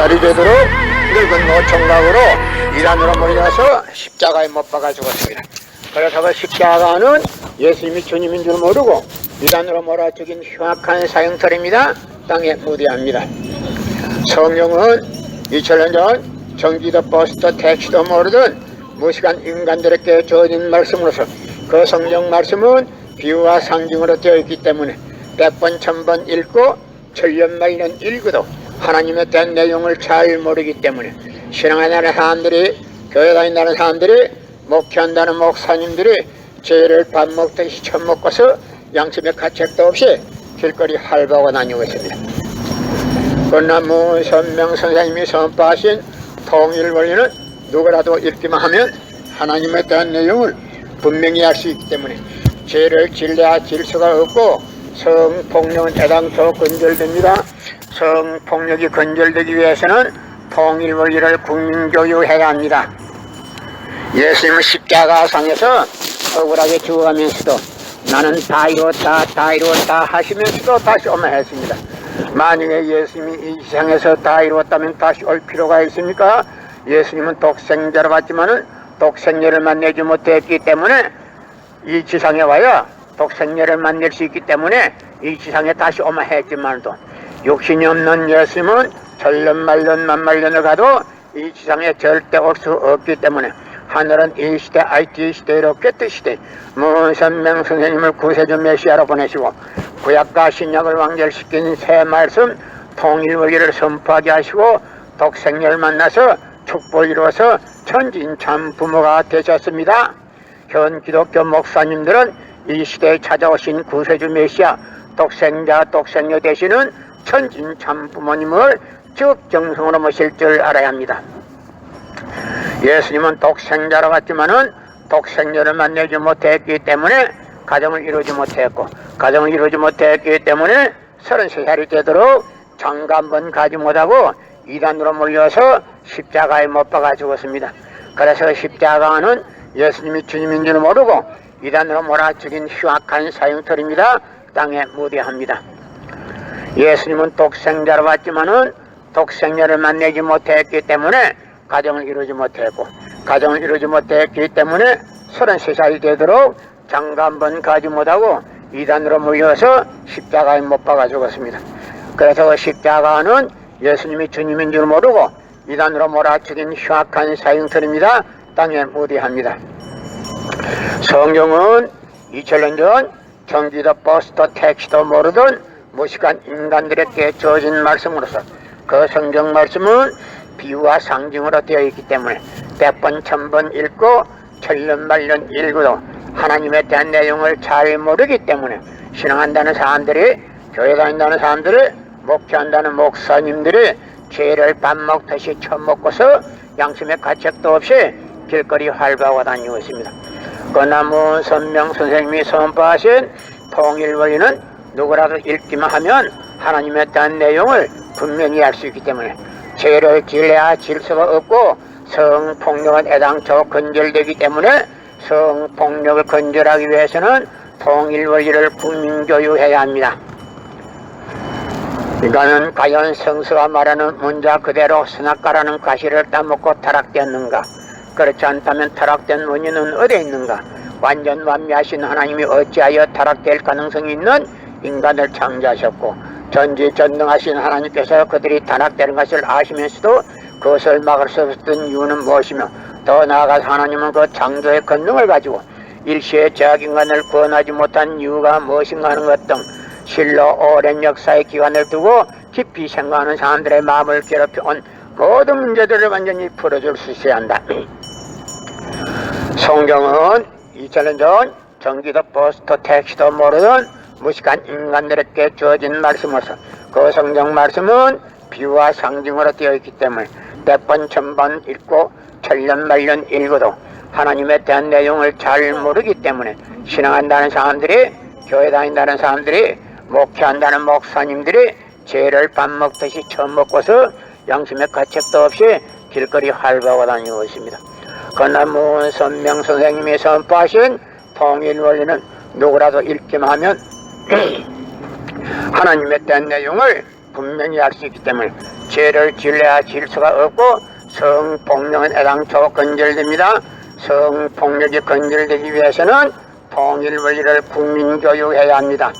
살이 되도록 늙은 노총각으로 이단으로 몰려서 십자가에 못 박아 죽었습니다. 그래서 그 십자가는 예수님이 주님인 줄 모르고 이단으로 몰아 죽인 흉악한 사형털입니다. 땅에 무대합니다. 성경은 2000년 전 전기도 버스도 택시도 모르던 무식한 인간들에게 주어진 말씀으로서 그 성경 말씀은 비유와 상징으로 되어 있기 때문에 100번 1000번 읽고 7년 말년 읽어도 하나님에 대한 내용을 잘 모르기 때문에 신앙한다는 사람들이, 교회 다닌다는 사람들이, 목회한다는 목사님들이 죄를 밥 먹듯이 처먹고서 양심의 가책도 없이 길거리 활보하고 다니고 있습니다. 그러나 문선명 선생님이 선포하신 통일원리는 누구라도 읽기만 하면 하나님에 대한 내용을 분명히 알 수 있기 때문에 죄를 질려야 질 수가 없고 성폭력은 애당초 근절됩니다. 성폭력이 근절되기 위해서는 통일원리를 국민교육해야 합니다. 예수님은 십자가상에서 억울하게 죽어가면서도 나는 다 이루었다 하시면서도 다시 오면 했습니다. 만약에 예수님이 이 세상에서 다 이루었다면 다시 올 필요가 있습니까? 예수님은 독생자로 왔지만은 독생녀를 만나지 못했기 때문에 이 지상에 와야 독생녀를 만날 수 있기 때문에 이 지상에 다시 오면 했지만도 욕심이 없는 예수님은 천년 만년 만만년을 가도 이 지상에 절대 올 수 없기 때문에 하늘은 이 시대 IT 시대로 깨뜨 시대 문선명 선생님을 구세주 메시아로 보내시고 구약과 신약을 완결시킨 새 말씀 통일원리를 선포하게 하시고 독생녀를 만나서 축복을 이루어서 천진참 부모가 되셨습니다. 현 기독교 목사님들은 이 시대에 찾아오신 구세주 메시아 독생자 독생녀 되시는 천진참 부모님을 적정성으로 모실 줄 알아야 합니다. 예수님은 독생자로 왔지만은 독생녀를 만나지 못했기 때문에 가정을 이루지 못했고 가정을 이루지 못했기 때문에 33살이 되도록 장가 한 번 가지 못하고 이단으로 몰려서 십자가에 못 박아 죽었습니다. 그래서 십자가는 예수님이 주님인 줄 모르고 이단으로 몰아 죽인 흉악한 사형털입니다. 땅에 무대합니다. 예수님은 독생자로 왔지만은 독생녀를 만나지 못했기 때문에 가정을 이루지 못했고 가정을 이루지 못했기 때문에 33살이 되도록 장가 한 번 가지 못하고 이단으로 몰려서 십자가에 못 박아 죽었습니다. 그래서 그 십자가는 예수님이 주님인 줄 모르고 이단으로 몰아 죽인 흉악한 사형털입니다. 땅에 무대합니다. 성경은 2000년 전 전기도 버스도 택시도 모르던 무식한 인간들에게 주어진 말씀으로서 그 성경 말씀은 비유와 상징으로 되어 있기 때문에 100번 1000번 읽고 천년 말년 읽어도 하나님에 대한 내용을 잘 모르기 때문에 신앙한다는 사람들이, 교회 다닌다는 사람들이, 목회한다는 목사님들이 죄를 밥 먹듯이 처먹고서 양심의 가책도 없이 길거리 활보하고 다니고 있습니다. 그러나 문선명 선생님이 선포하신 통일원리는 누구라도 읽기만 하면 하나님에 대한 내용을 분명히 알 수 있기 때문에 죄를 질려야 질 수가 없고 성폭력은 애당초 근절되기 때문에 성폭력을 근절하기 위해서는 통일원리를 국민교육해야 합니다. 이거는 과연 성서가 말하는 문자 그대로 선악과라는 가시를 따먹고 타락되었는가? 그렇지 않다면 타락된 원인은 어디에 있는가? 완전 완미하신 하나님이 어찌하여 타락될 가능성이 있는 인간을 창조하셨고 전지전능하신 하나님께서 그들이 타락되는 것을 아시면서도 그것을 막을 수 없었던 이유는 무엇이며 더 나아가서 하나님은 그 창조의 권능을 가지고 일시에 죄악인간을 구원하지 못한 이유가 무엇인가 하는 것 등 실로 오랜 역사의 기간을 두고 깊이 생각하는 사람들의 마음을 괴롭혀온 모든 문제들을 완전히 풀어줄 수 있어야 한다. 성경은 2000년 전 전기도 버스도 택시도 모르던 무식한 인간들에게 주어진 말씀으로서 그 성경 말씀은 비유와 상징으로 되어 있기 때문에 100번 1000번 읽고 천년 말년 읽어도 하나님에 대한 내용을 잘 모르기 때문에 신앙한다는 사람들이, 교회 다닌다는 사람들이, 목회한다는 목사님들이 죄를 밥 먹듯이 처먹고서 양심의 가책도 없이 길거리 활보하고 다니고 있습니다. 그러나 문선명 선생님이 선포하신 통일원리는 누구라도 읽기만 하면 하나님에 대한 내용을 분명히 알 수 있기 때문에 죄를 질래야 질 수가 없고 성폭력은 애당초 건절됩니다. 성폭력이 건절되기 위해서는 통일 원리를 국민교육해야 합니다.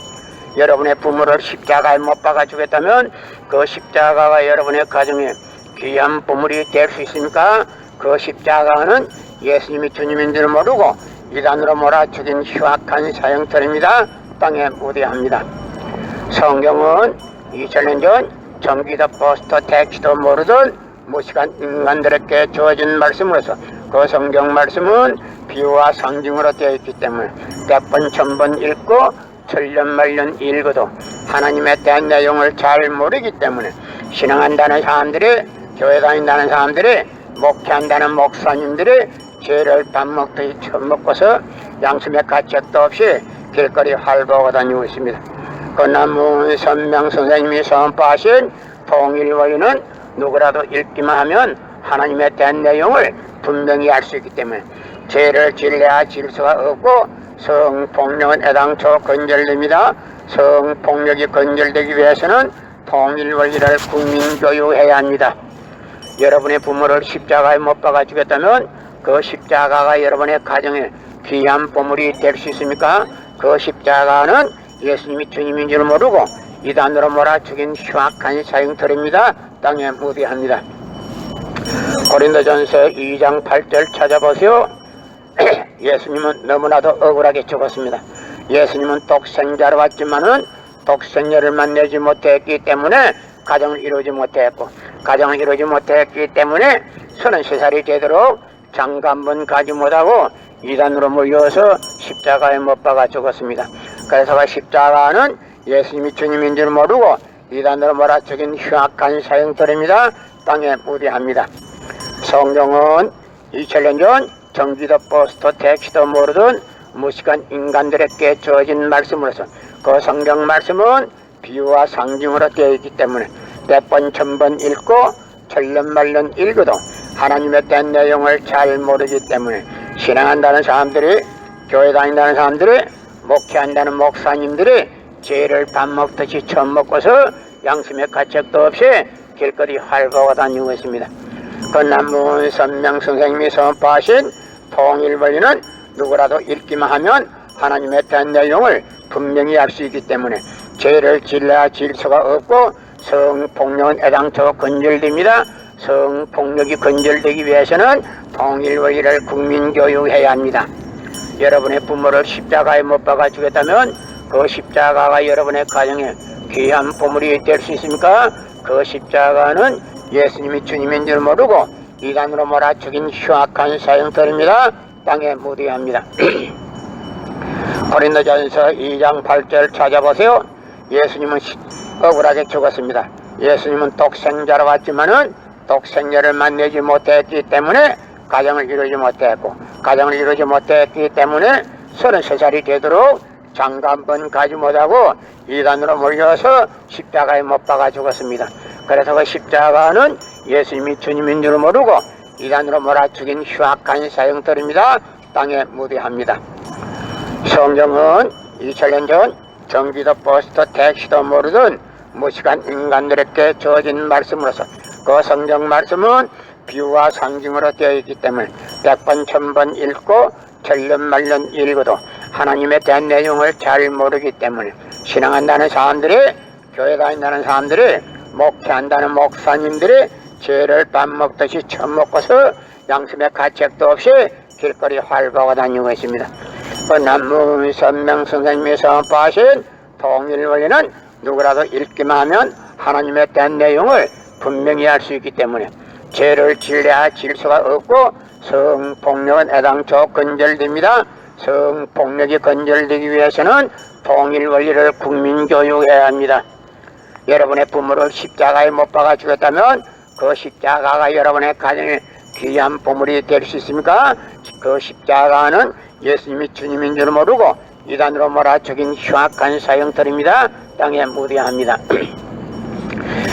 여러분의 부모를 십자가에 못 박아 주겠다면 그 십자가가 여러분의 가정에 귀한 보물이 될 수 있습니까? 그 십자가는 예수님이 주님인 줄 모르고 이단으로 몰아 죽인 흉악한 사형터입니다. 땅에 무대합니다. 성경은 2000년 전 전기도 버스도 택시도 모르던 무식한 인간들에게 주어진 말씀으로서 그 성경 말씀은 비유와 상징으로 되어 있기 때문에 100번 1000번 읽고 천년만년 읽어도 하나님에 대한 내용을 잘 모르기 때문에 신앙한다는 사람들이, 교회 다닌다는 사람들이, 목회한다는 목사님들이 죄를 밥 먹듯이 처먹고서 양심의 가책도 없이 길거리 활보하고 다니고 있습니다. 그러나 문선명 선생님이 선포하신 통일원리는 누구라도 읽기만 하면 하나님에 대한 내용을 분명히 알 수 있기 때문에 죄를 질래야 질 수가 없고 성폭력은 애당초 건절됩니다. 성폭력이 건절되기 위해서는 통일원리를 국민교육해야 합니다. 여러분의 부모를 십자가에 못 박아 주겠다면 그 십자가가 여러분의 가정에 귀한 보물이 될 수 있습니까? 그 십자가는 예수님이 주님인 줄 모르고 이단으로 몰아 죽인 흉악한 사형터입니다. 땅에 무대합니다. 고린도전서 2장 8절 찾아보세요. 예수님은 너무나도 억울하게 죽었습니다. 예수님은 독생자로 왔지만은 독생자를 만나지 못했기 때문에 가정을 이루지 못했고, 가정을 이루지 못했기 때문에 33살이 되도록 장가 한번 가지 못하고 이단으로 몰려서 십자가에 못 박아 죽었습니다. 그래서 그 십자가는 예수님이 주님인 줄 모르고 이단으로 몰아 죽인 흉악한 사형터입니다. 땅에 무대합니다. 성경은 2000년 전 전기도 버스도 택시도 모르던 무식한 인간들에게 주어진 말씀으로서 그 성경 말씀은 비유와 상징으로 되어 있기 때문에 100번 1000번 읽고 천년만년 읽어도 하나님에 대한 내용을 잘 모르기 때문에 신앙한다는 사람들이, 교회 다닌다는 사람들이, 목회한다는 목사님들이 죄를 밥 먹듯이 처먹고서 양심의 가책도 없이 길거리 활보하고 다니고 있습니다. 그러나 문선명 선생님이 선포하신 통일원리는 누구라도 읽기만 하면 하나님에 대한 내용을 분명히 알 수 있기 때문에 죄를 질래야 질 수가 없고 성폭력은 애당초 건절됩니다. 성폭력이 건절되기 위해서는 통일원리를 국민교육해야 합니다. 여러분의 부모를 십자가에 못 박아 주겠다면 그 십자가가 여러분의 가정에 귀한 보물이 될 수 있습니까? 그 십자가는 예수님이 주님인 줄 모르고 이단으로 몰아 죽인 흉악한 사형터입니다. 땅에 무대합니다. 고린도전서 2장 8절 찾아보세요. 예수님은 억울하게 죽었습니다. 예수님은 독생자로 왔지만은 독생자를 만나지 못했기 때문에 가정을 이루지 못했고, 가정을 이루지 못했기 때문에 33살이 되도록 장가 한번 가지 못하고 이단으로 몰려서 십자가에 못 박아 죽었습니다. 그래서 그 십자가는 예수님이 주님인 줄 모르고 이단으로 몰아 죽인 흉악한 사형터입니다. 땅에 무대합니다. 성경은 2000년 전 전기도 버스도 택시도 모르던 무식한 인간들에게 주어진 말씀으로서 그 성경 말씀은 비유와 상징으로 되어 있기 때문에 100번 1000번 읽고 천년만년 읽어도 하나님에 대한 내용을 잘 모르기 때문에 신앙한다는 사람들이, 교회 다닌다는 사람들이, 목회한다는 목사님들이 죄를 밥 먹듯이 처먹고서 양심의 가책도 없이 길거리 활보하고 다니고 있습니다. 그러나 문선명 선생님이 선포하신 통일원리는 누구라도 읽기만 하면 하나님에 대한 내용을 분명히 알 수 있기 때문에 죄를 질래야 질 수가 없고 성폭력은 애당초 건절됩니다. 성폭력이 건절되기 위해서는 통일원리를 국민교육해야 합니다. 여러분의 부모를 십자가에 못 박아 주겠다면 그 십자가가 여러분의 가정에 귀한 보물이 될 수 있습니까? 그 십자가는 예수님이 주님인 줄 모르고 이단으로 몰아 죽인 흉악한 사형터입니다. 땅에 무대합니다.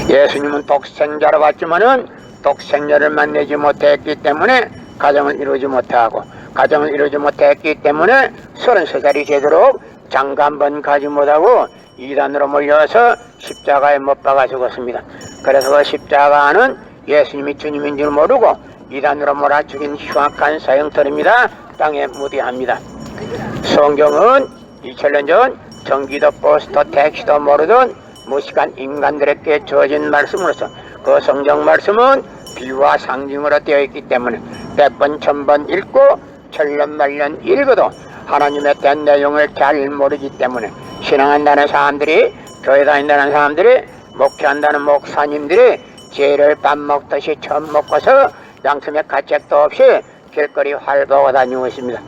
예수님은 독생자로 왔지만은 독생자를 만나지 못했기 때문에 가정을 이루지 못하고, 가정을 이루지 못했기 때문에 33살이 되도록 장가 한번 가지 못하고 이단으로 몰려서 십자가에 못 박아 죽었습니다. 그래서 그 십자가는 예수님이 주님인 줄 모르고 이단으로 몰아 죽인 흉악한 사형터입니다. 땅에 무디합니다. 성경은 2000년 전 전기도 버스도 택시도 모르던 무식한 인간들에게 주어진 말씀으로서 그 성경 말씀은 비유와 상징으로 되어 있기 때문에 100번 1000번 읽고 천년만년 읽어도 하나님의 된 내용을 잘 모르기 때문에 신앙한다는 사람들이, 교회 다닌다는 사람들이, 목회한다는 목사님들이 죄를 밥 먹듯이 처음 먹고서 양심의 가책도 없이 길거리 활보고 다니고 있습니다.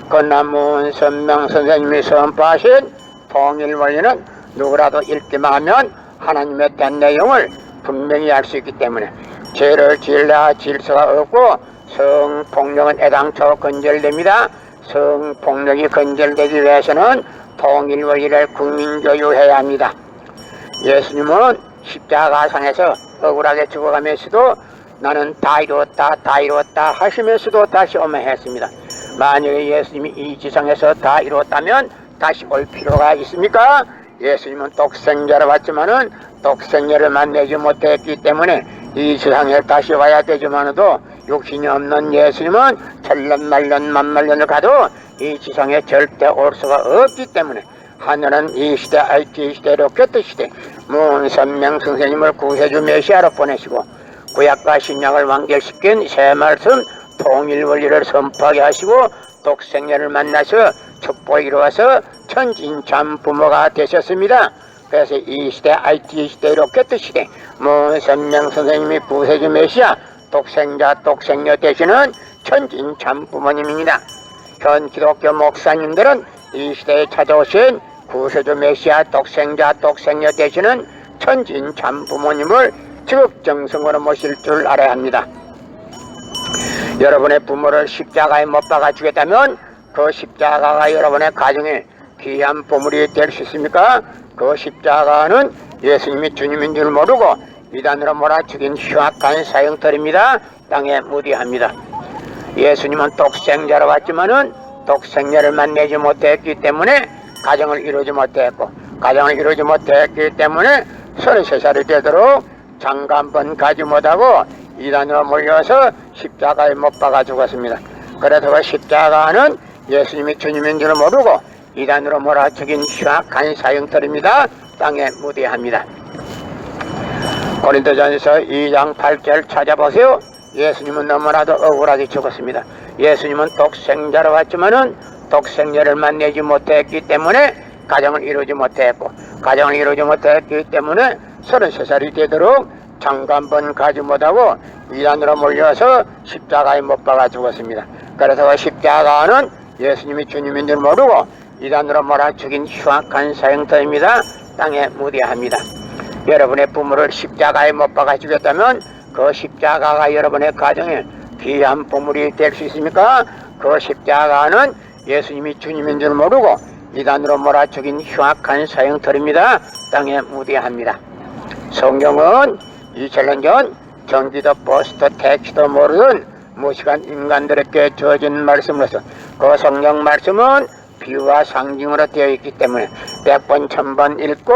건남문 선명 선생님이 선포하신 통일 원리는 누구라도 읽기만 하면 하나님의 된 내용을 분명히 알 수 있기 때문에 죄를 지으려 질서가 없고 성폭력은 애당초 건절됩니다. 성폭력이 건절되기 위해서는 통일 원리를 국민교육해야 합니다. 예수님은 십자가상에서 억울하게 죽어가면서도 나는 다 이루었다 하시면서도 다시 오면 했습니다. 만약에 예수님이 이 지상에서 다 이루었다면 다시 올 필요가 있습니까? 예수님은 독생자로 왔지만은 독생자를 만나지 못했기 때문에 이 지상에 다시 와야 되지만도 욕심이 없는 예수님은 천년만년 만만년을 가도 이 지상에 절대 올 수가 없기 때문에 하늘은 이 시대 IT 시대 로켓 시대 문선명 선생님을 구세주 메시아로 보내시고 구약과 신약을 완결시킨 새 말씀 통일 원리를 선포하게 하시고 독생자를 만나서 축복이 이루어서 천진참 부모가 되셨습니다. 그래서 이 시대 IT 시대 로켓 시대 문선명 선생님이 구세주 메시아 독생녀 되시는 천진참 부모님입니다. 현 기독교 목사님들은 이 시대에 찾아오신 구세주 메시아 독생녀 되시는 천진참 부모님을 지극정성으로 모실 줄 알아야 합니다. 여러분의 부모를 십자가에 못 박아 주겠다면 그 십자가가 여러분의 가정에 귀한 보물이 될 수 있습니까? 그 십자가는 예수님이 주님인 줄 모르고 이단으로 몰아 죽인 흉악한 사형터입니다. 땅에 무디합니다. 예수님은 독생자로 왔지만은 독생자를 만나지 못했기 때문에 가정을 이루지 못했고, 가정을 이루지 못했기 때문에 33살이 되도록 장가 한 번 가지 못하고 이단으로 몰려서 십자가에 못 박아 죽었습니다. 그래서 그 십자가는 예수님이 주님인 줄 모르고 이단으로 몰아 죽인 흉악한 사형터입니다. 땅에 무디합니다. 고린도전서 2장 8절 찾아보세요. 예수님은 너무나도 억울하게 죽었습니다. 예수님은 독생자로 왔지만은 독생자를 만나지 못했기 때문에 가정을 이루지 못했고, 가정을 이루지 못했기 때문에 33살이 되도록 장가 한 번 가지 못하고 이단으로 몰려서 십자가에 못 박아 죽었습니다. 그래서 그 십자가는 예수님이 주님인 줄 모르고 이단으로 몰아 죽인 흉악한 사형터입니다. 땅에 무디합니다. 여러분의 부모를 십자가에 못 박아 주겠다면 그 십자가가 여러분의 가정에 귀한 보물이 될 수 있습니까? 그 십자가는 예수님이 주님인 줄 모르고 이단으로 몰아 죽인 흉악한 사형터입니다. 땅에 무디합니다. 성경은 2000년 전 전기도 버스도 택시도 모르던 무식한 인간들에게 주어진 말씀으로서 그 성경 말씀은 비유와 상징으로 되어 있기 때문에 100번 1000번 읽고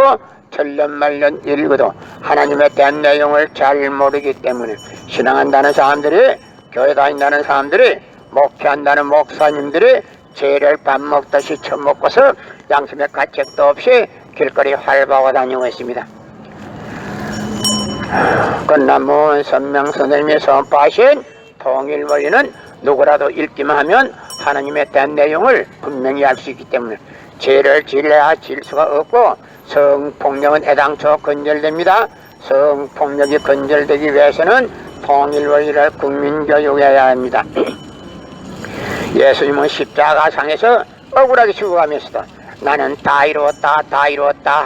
천년만년 읽어도 하나님에 대한 내용을 잘 모르기 때문에 신앙한다는 사람들이, 교회 다닌다는 사람들이, 목회한다는 목사님들이 죄를 밥 먹듯이 처먹고서 양심의 가책도 없이 길거리 활보고 다니고 있습니다. 건남문 선명 선생님이 선포하신 통일 원리는 누구라도 읽기만 하면 하나님에 대한 내용을 분명히 알 수 있기 때문에 죄를 지으려야 지을 수가 없고 성폭력은 애당초 건절됩니다. 성폭력이 건절되기 위해서는 통일 원리를 국민교육해야 합니다. 예수님은 십자가상에서 억울하게 죽어가면서도 나는 다 이루었다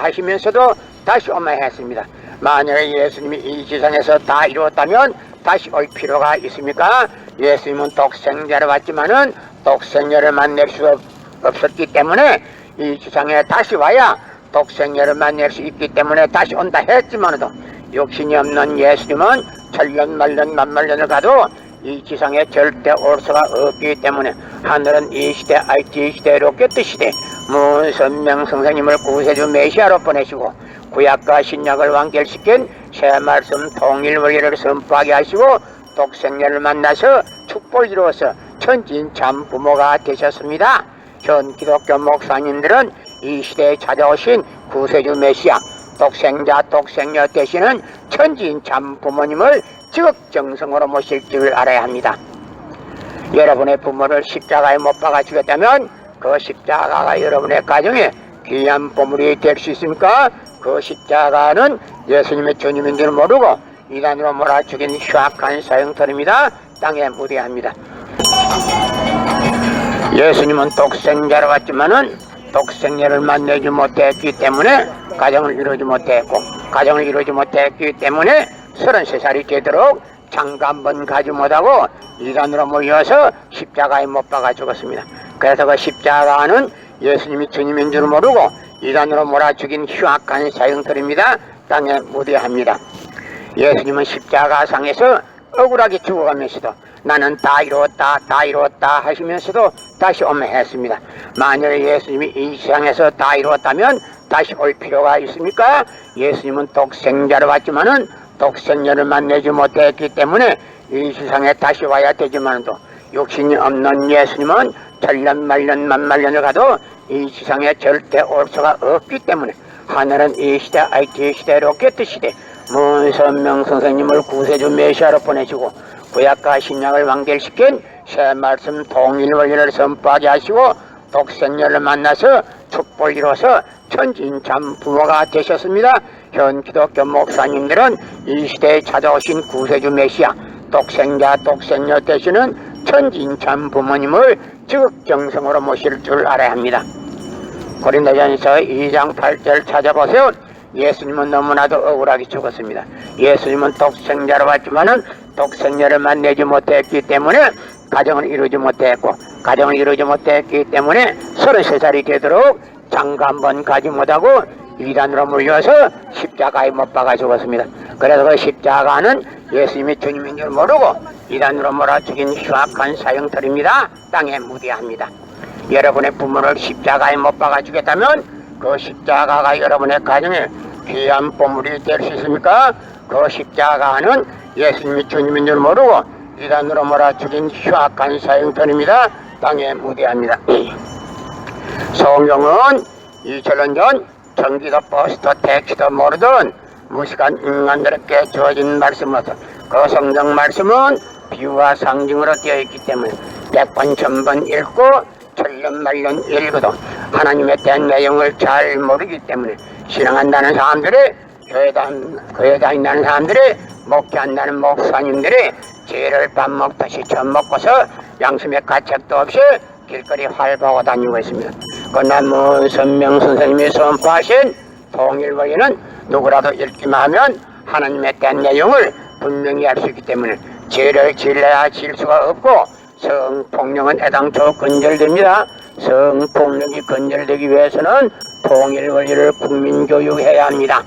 하시면서도 다시 오면 했습니다. 만약에 예수님이 이 지상에서 다 이루었다면 다시 올 필요가 있습니까? 예수님은 독생자로 왔지만은 독생자를 만날 수 없었기 때문에 이 지상에 다시 와야 독생자를 만날 수 있기 때문에 다시 온다 했지만도 욕심이 없는 예수님은 천년만년 만만년을 가도 이 지상에 절대 올 수가 없기 때문에 하늘은 이 시대 IT 시대 로켓 시대 문선명 선생님을 구세주 메시아로 보내시고 구약과 신약을 완결시킨 새 말씀 통일 원리를 선포하게 하시고 독생녀를 만나서 축복을 이루어서 천지인 참 부모가 되셨습니다. 현 기독교 목사님들은 이 시대에 찾아오신 구세주 메시아 독생자 독생녀 되시는 천지인 참 부모님을 지극정성으로 모실 줄 알아야 합니다. 여러분의 부모를 십자가에 못 박아 주겠다면 그 십자가가 여러분의 가정에 귀한 보물이 될 수 있습니까? 그 십자가는 예수님의 주님인 줄 모르고 이단으로 몰아 죽인 흉악한 사형터입니다. 땅에 무대합니다. 예수님은 독생자로 왔지만은 독생녀를 만나지 못했기 때문에 가정을 이루지 못했고, 가정을 이루지 못했기 때문에 33살이 되도록 장가 한 번 가지 못하고 이단으로 모여서 십자가에 못 박아 죽었습니다. 그래서 그 십자가는 예수님이 주님인 줄 모르고 이단으로 몰아 죽인 흉악한 사형터입니다. 땅에 무대합니다. 예수님은 십자가상에서 억울하게 죽어가면서도 나는 다 이루었다 다 이루었다 하시면서도 다시 오매했습니다. 만약에 예수님이 이 세상에서 다 이루었다면 다시 올 필요가 있습니까? 예수님은 독생자로 왔지만은 독생녀를 만나지 못했기 때문에 이 세상에 다시 와야 되지만도 욕심이 없는 예수님은 천년 말년 만말년을 가도 이 세상에 절대 올 수가 없기 때문에 하늘은 이 시대 IT 시대 로켓 시대 문선명 선생님을 구세주 메시아로 보내시고 구약과 신약을 완결시킨 새 말씀 통일 원리를 선포하게 하시고 독생녀를 만나서 축복을 이뤄서 천지인 참 부모가 되셨습니다. 현 기독교 목사님들은 이 시대에 찾아오신 구세주 메시아 독생자 독생녀 되시는 천지인 참 부모님을 지극정성으로 모실 줄 알아야 합니다. 고린도전서 2장 8절 찾아보세요. 예수님은 너무나도 억울하게 죽었습니다. 예수님은 독생자로 왔지만은 독생녀를 만나지 못했기 때문에 가정을 이루지 못했고, 가정을 이루지 못했기 때문에 33살이 되도록 장가 한 번 가지 못하고 이단으로 물려서 십자가에 못 박아 죽었습니다. 그래서 그 십자가는 예수님이 주님인 줄 모르고 이단으로 몰아 죽인 흉악한 사형터입니다. 땅에 무대합니다. 여러분의 부모를 십자가에 못 박아 주겠다면 그 십자가가 여러분의 가정에 귀한 보물이 될 수 있습니까? 그 십자가는 예수님이 주님인 줄 모르고 이단으로 몰아 죽인 흉악한 사형터입니다. 땅에 무대합니다. 성경은 2000년 전 전기도 버스도 택시도 모르던 무식한 인간들에게 주어진 말씀으로서 그 성경 말씀은 비유와 상징으로 되어 있기 때문에 100번 1000번 읽고 천년 말년 읽어도 하나님에 대한 내용을 잘 모르기 때문에 신앙한다는 사람들이 교회 다닌다는 사람들이 목회한다는 목사님들이 죄를 밥 먹듯이 처먹고서 양심의 가책도 없이 길거리 활보하고 다니고 있습니다. 그러나 문선명 선생님이 선포하신 통일원리는 누구라도 읽기만 하면 하나님에 대한 내용을 분명히 알 수 있기 때문에 죄를 질러야 질 수가 없고 성폭력은 애당초 근절됩니다. 성폭력이 근절되기 위해서는 통일원리를 국민교육해야 합니다.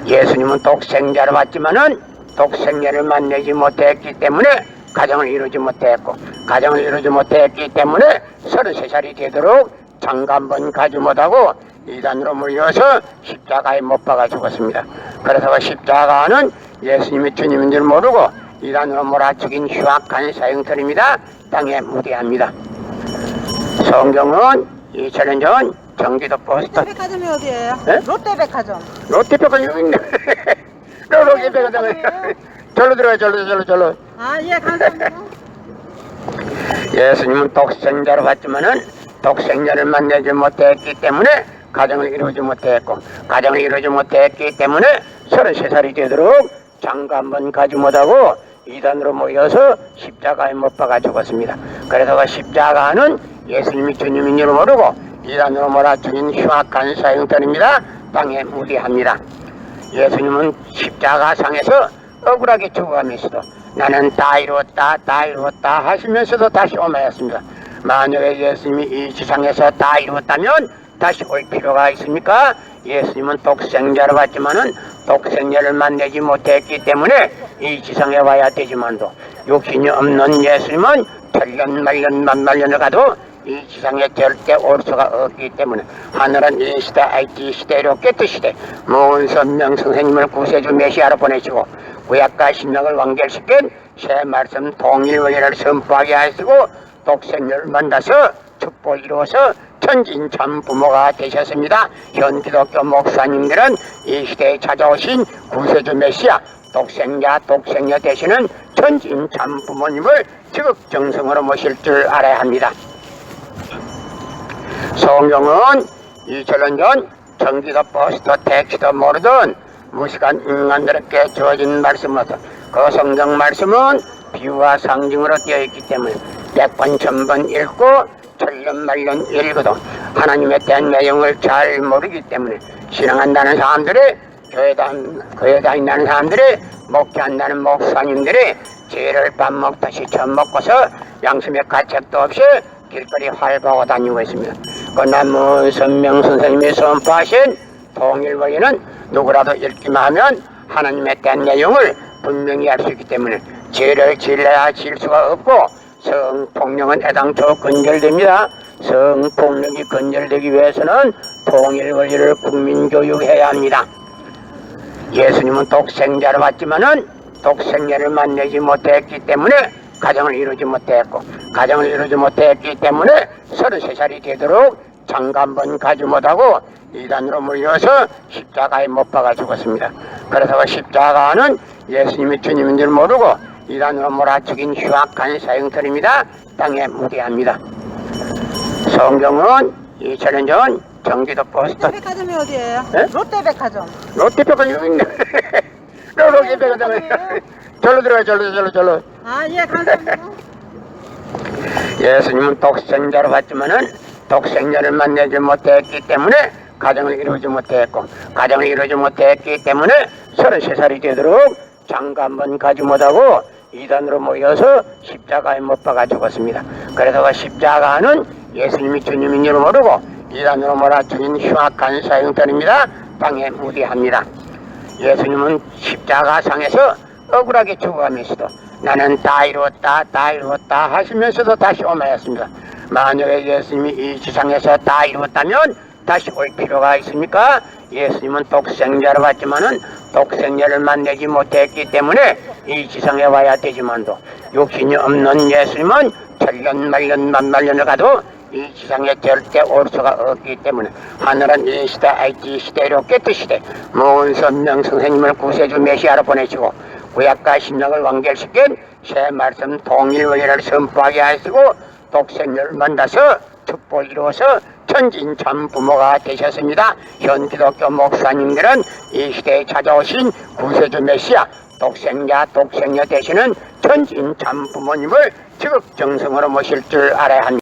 예수님은 독생자로 왔지만은 독생자를 만나지 못했기 때문에 가정을 이루지 못했고, 가정을 이루지 못했기 때문에 33살이 되도록 장가 한 번 가지 못하고 이단으로 물려서 십자가에 못 박아 죽었습니다. 그래서 그 십자가는 예수님이 주님인 줄 모르고 이단으로 몰아 죽인 흉악한 사형터입니다. 땅에 무대합니다. 성경은 2000년 전 경기도 버스터 롯데백화점이 어디예요? 네? 롯데백화점. 롯데백화점 여기 있네. 롯데백화점 절로 들어가요. 절로. 아, 예, 감사합니다. 예수님은 독생자로 왔지만은 독생자를 만나지 못했기 때문에 가정을 이루지 못했고, 가정을 이루지 못했기 때문에 33살이 되도록 장가 한 번 가지 못하고 이단으로 모여서 십자가에 못 박아 죽었습니다. 그래서 그 십자가는 예수님이 주님인 줄 모르고 이단으로 몰아 죽인 흉악한 사형터입니다. 땅에 무대합니다. 예수님은 십자가상에서 억울하게 죽어가면서도 나는 다 이루었다 하시면서도 다시 오매였습니다. 만약에 예수님이 이 세상에서 다 이루었다면 다시 올 필요가 있습니까? 예수님은 독생자로 왔지만은 독생자를 만나지 못했기 때문에 이 세상에 와야 되지만도 욕심이 없는 예수님은 천년 말년 만말년을 가도 이 지상에 절대 올 수가 없기 때문에 하늘은 이 시대 IT 시대로 깨뜨시되 문선명 선생님을 구세주 메시아로 보내시고 구약과 신약을 완결시킨 새 말씀 통일원리를 선포하게 하시고 독생녀를 만나서 축복을 이루어서 천진 참 부모가 되셨습니다. 현 기독교 목사님들은 이 시대에 찾아오신 구세주 메시아 독생녀 되시는 천진 참 부모님을 지극정성으로 모실 줄 알아야 합니다. 성경은 2000년 전 전기도 버스도 택시도 모르던 무식한 인간들에게 주어진 말씀으로서 그 성경 말씀은 비유와 상징으로 되어 있기 때문에 100번 1000번 읽고 천년만년 읽어도 하나님에 대한 내용을 잘 모르기 때문에 신앙한다는 사람들이 교회 다닌다는 사람들이 목회한다는 목사님들이 죄를 밥 먹듯이 처먹고서 양심의 가책도 없이 길거리 활보하고 다니고 있습니다. 그러나 문선명 선생님이 선포하신 통일원리는 누구라도 읽기만 하면 하나님에 대한 내용을 분명히 알 수 있기 때문에 죄를 질러야 질 수가 없고 성폭력은 애당초 근절됩니다. 성폭력이 근절되기 위해서는 통일원리를 국민교육해야 합니다. 예수님은 독생자로 왔지만은 독생자를 만나지 못했기 때문에 가정을 이루지 못했고 가정을 이루지 못했기 때문에 33살이 되도록 장가 한번 가지 못하고 이단으로 몰려서 십자가에 못 박아 죽었습니다. 그래서 그 십자가는 예수님이 주님인 줄 모르고 이단으로 몰아치긴 흉악한 사형틀입니다. 땅에 무대합니다. 성경은 2000년 전 경기도 버스터 롯데백화점이 어디예요? 네? 롯데백화점. 롯데백화점 여기 있네. 롯데백화점 절로 들어가요. 절로. 아, 예, 감사합니다. 예수님은 독생자로 왔지만은 독생자를 만나지 못했기 때문에 가정을 이루지 못했고 가정을 이루지 못했기 때문에 33살이 되도록 장가 한번 가지 못하고 이단으로 모여서 십자가에 못 박아 죽었습니다. 그래서 그 십자가는 예수님이 주님인 줄 모르고 이단으로 몰아치긴 흉악한 사형ter입니다. 땅에 무대합니다. 예수님은 십자가상에서 억울하게 죽어가면서도 나는 다 이루었다 하시면서도 다시 오매였습니다. 만약에 예수님이 이 지상에서 다 이루었다면 다시 올 필요가 있습니까? 예수님은 독생자로 왔지만은 독생자를 만나지 못했기 때문에 이 지상에 와야 되지만도 육신이 없는 예수님은 천년 만년 만만년을 가도 이 지상에 절대 올 수가 없기 때문에 하늘은 이 시대 IT 시대로 깨뜨시되 문선명 선생님을 구세주 메시아로 보내시고 구약과 신약을 완결시킨 새 말씀 통일원리를 선포하게 하시고 독생녀를 만나서 축복을 이루어서 천진 참 부모가 되셨습니다. 현 기독교 목사님들은 이 시대에 찾아오신 구세주 메시아 독생녀 되시는 천진 참 부모님을 지극정성으로 모실 줄 알아야 합니다.